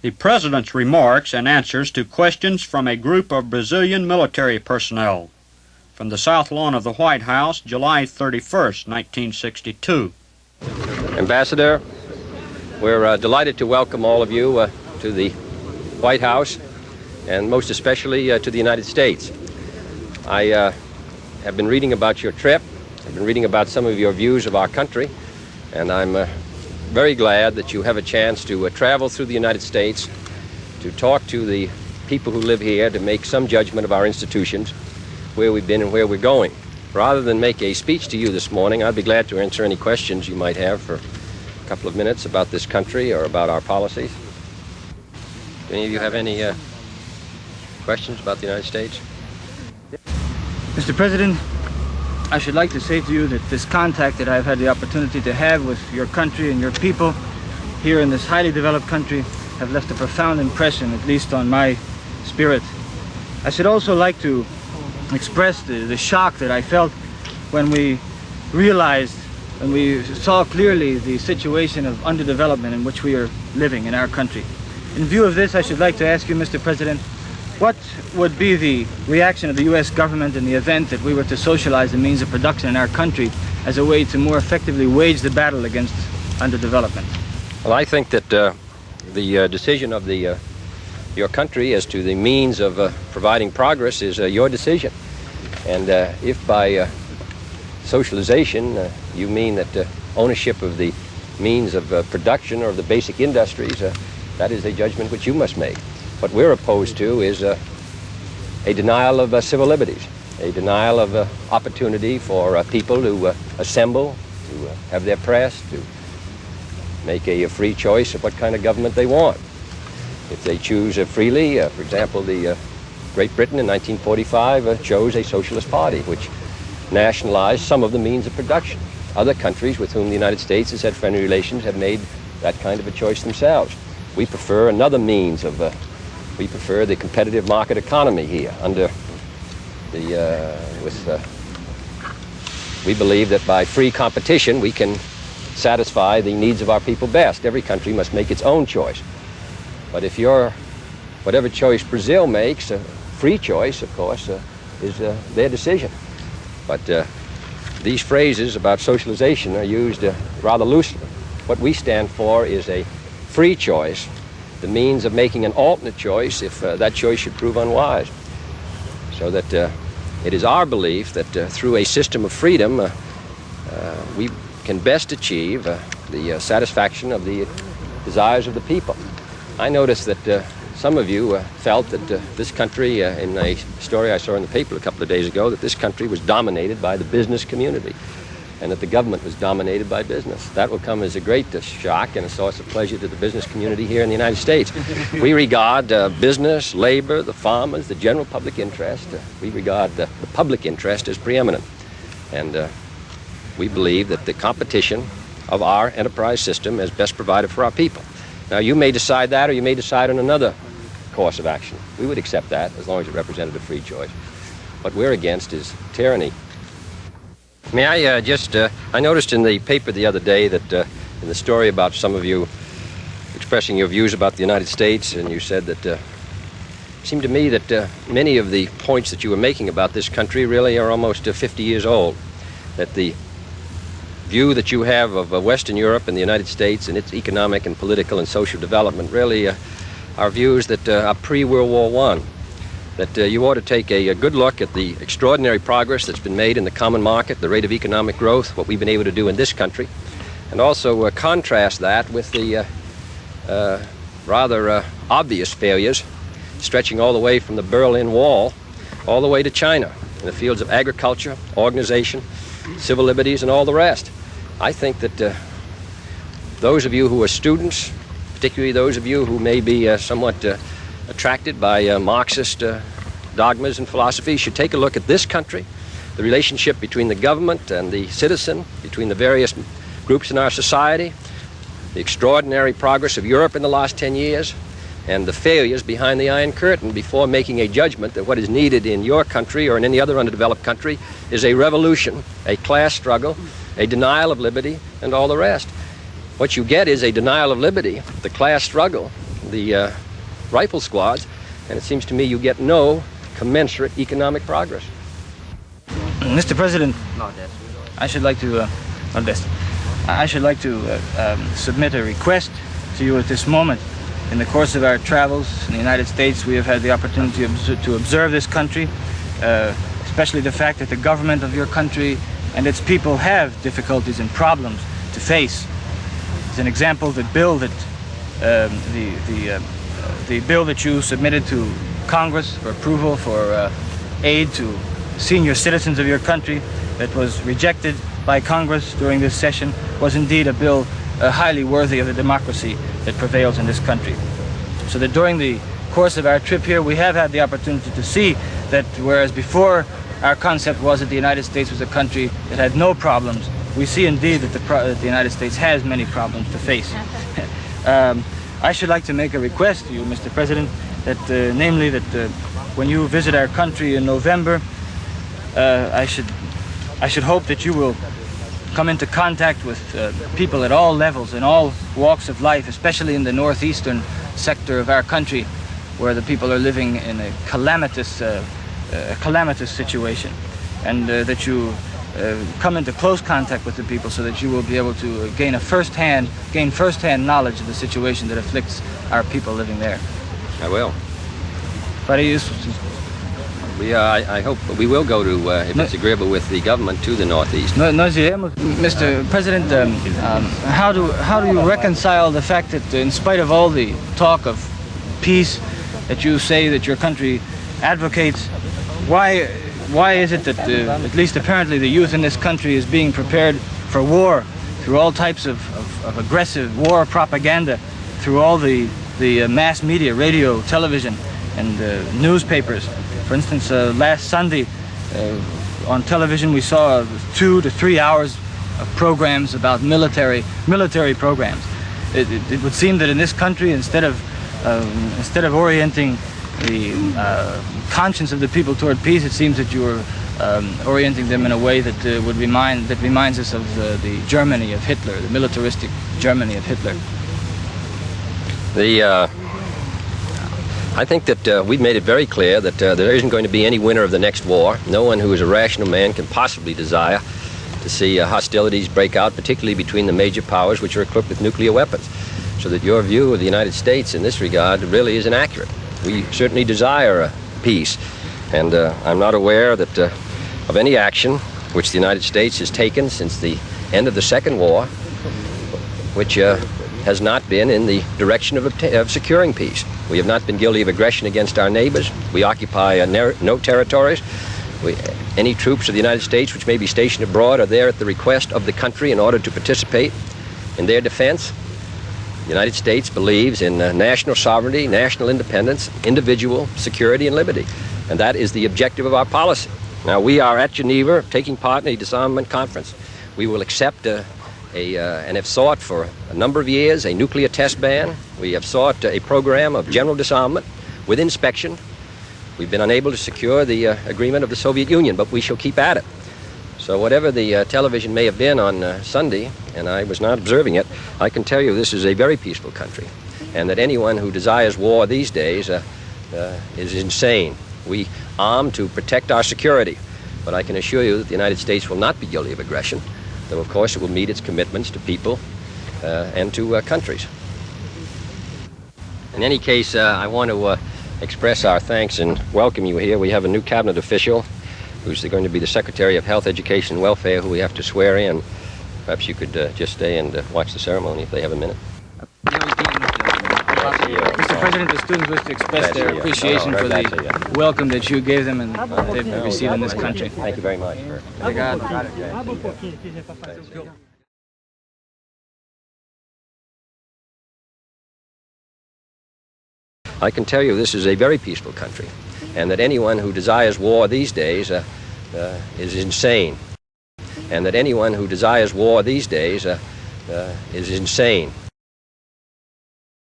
The President's remarks and answers to questions from a group of Brazilian military personnel. From the South Lawn of the White House, July 31st, 1962. Ambassador, we're delighted to welcome all of you to the White House, and most especially to the United States. I have been reading about your trip. I've been reading about some of your views of our country, and I'm very glad that you have a chance to travel through the United States, to talk to the people who live here, to make some judgment of our institutions, where we've been and where we're going. Rather than make a speech to you this morning, I'd be glad to answer any questions you might have for a couple of minutes about this country or about our policies. Do any of you have any questions about the United States? Mr. President, I should like to say to you that this contact that I've had the opportunity to have with your country and your people here in this highly developed country have left a profound impression, at least on my spirit. I should also like to express the shock that I felt when we realized, when we saw clearly the situation of underdevelopment in which we are living in our country. In view of this, I should like to ask you, Mr. President, what would be the reaction of the U.S. government in the event that we were to socialize the means of production in our country as a way to more effectively wage the battle against underdevelopment? Well, I think that the decision of your country as to the means of providing progress is your decision. And if by socialization you mean that ownership of the means of production or of the basic industries, that is a judgment which you must make. What we're opposed to is a denial of civil liberties, a denial of opportunity for people to assemble, to have their press, to make a free choice of what kind of government they want. If they choose freely, for example, Great Britain in 1945 chose a socialist party which nationalized some of the means of production. Other countries with whom the United States has had friendly relations have made that kind of a choice themselves. We prefer another means of we prefer the competitive market economy here under we believe that by free competition we can satisfy the needs of our people best. Every country must make its own choice. But if whatever choice Brazil makes, a free choice, of course, is their decision. But these phrases about socialization are used rather loosely. What we stand for is a free choice, the means of making an alternate choice if that choice should prove unwise. So that it is our belief that through a system of freedom, we can best achieve the satisfaction of the desires of the people. I noticed that some of you felt that this country, in a story I saw in the paper a couple of days ago, that this country was dominated by the business community and that the government was dominated by business. That will come as a great shock and a source of pleasure to the business community here in the United States. We regard business, labor, the farmers, the general public interest, we regard the public interest as preeminent. And we believe that the competition of our enterprise system is best provided for our people. Now, you may decide that, or you may decide on another course of action. We would accept that as long as it represented a free choice. What we're against is tyranny. May I I noticed in the paper the other day that in the story about some of you expressing your views about the United States, and you said that it seemed to me that many of the points that you were making about this country really are almost 50 years old. That the view that you have of Western Europe and the United States and its economic and political and social development really are views that are pre-World War I. That you ought to take a good look at the extraordinary progress that's been made in the common market, the rate of economic growth, what we've been able to do in this country, and also contrast that with the rather obvious failures stretching all the way from the Berlin Wall all the way to China in the fields of agriculture, organization, civil liberties, and all the rest. I think that those of you who are students, particularly those of you who may be somewhat attracted by Marxist dogmas and philosophies, should take a look at this country, the relationship between the government and the citizen, between the various groups in our society, the extraordinary progress of Europe in the last 10 years, and the failures behind the Iron Curtain before making a judgment that what is needed in your country or in any other underdeveloped country is a revolution, a class struggle, a denial of liberty, and all the rest. What you get is a denial of liberty, the class struggle, the rifle squads, and it seems to me you get no commensurate economic progress. Mr. President, I should like to submit a request to you at this moment. In the course of our travels in the United States, we have had the opportunity to observe this country, especially the fact that the government of your country and its people have difficulties and problems to face. As an example, the bill that the bill that you submitted to Congress for approval for aid to senior citizens of your country that was rejected by Congress during this session was indeed a bill highly worthy of the democracy that prevails in this country. So that during the course of our trip here, we have had the opportunity to see that whereas before our concept was that the United States was a country that had no problems, we see indeed that the United States has many problems to face. I should like to make a request to you, Mr. President, that namely that when you visit our country in November, I should hope that you will come into contact with people at all levels, in all walks of life, especially in the northeastern sector of our country, where the people are living in a calamitous situation, and that you come into close contact with the people so that you will be able to gain first-hand knowledge of the situation that afflicts our people living there. I will. But I hope we will go to, if it's agreeable with the government, to the Northeast. Mr. President, how do you reconcile the fact that in spite of all the talk of peace that you say that your country advocates, why is it that at least apparently the youth in this country is being prepared for war through all types of aggressive war propaganda, through all the mass media, radio, television, and newspapers? For instance, last Sunday on television we saw 2 to 3 hours of programs about military programs. It would seem that in this country, instead of orienting the conscience of the people toward peace, it seems that you are orienting them in a way that reminds us of the Germany of Hitler, the militaristic Germany of Hitler. I think that we've made it very clear that there isn't going to be any winner of the next war. No one who is a rational man can possibly desire to see hostilities break out, particularly between the major powers which are equipped with nuclear weapons. So that your view of the United States in this regard really is inaccurate. We certainly desire peace, and I'm not aware that of any action which the United States has taken since the end of the Second War which has not been in the direction of securing peace. We have not been guilty of aggression against our neighbors. We occupy no territories. Any troops of the United States which may be stationed abroad are there at the request of the country in order to participate in their defense. The United States believes in national sovereignty, national independence, individual security and liberty, and that is the objective of our policy. Now, we are at Geneva taking part in a disarmament conference. We will accept and have sought for a number of years a nuclear test ban. We have sought a program of general disarmament with inspection. We've been unable to secure the agreement of the Soviet Union, but we shall keep at it. So whatever the television may have been on Sunday, and I was not observing it, I can tell you this is a very peaceful country, and that anyone who desires war these days is insane. We arm to protect our security, but I can assure you that the United States will not be guilty of aggression, though of course it will meet its commitments to people and to countries. In any case, I want to express our thanks and welcome you here. We have a new cabinet official who's going to be the Secretary of Health, Education, and Welfare, who we have to swear in. Perhaps you could just stay and watch the ceremony if they have a minute. Mr. President, the students wish to express their appreciation for the welcome that you gave them and they've received in this country. Thank you very much. I can tell you this is a very peaceful country, and that anyone who desires war these days is insane. And that anyone who desires war these days is insane.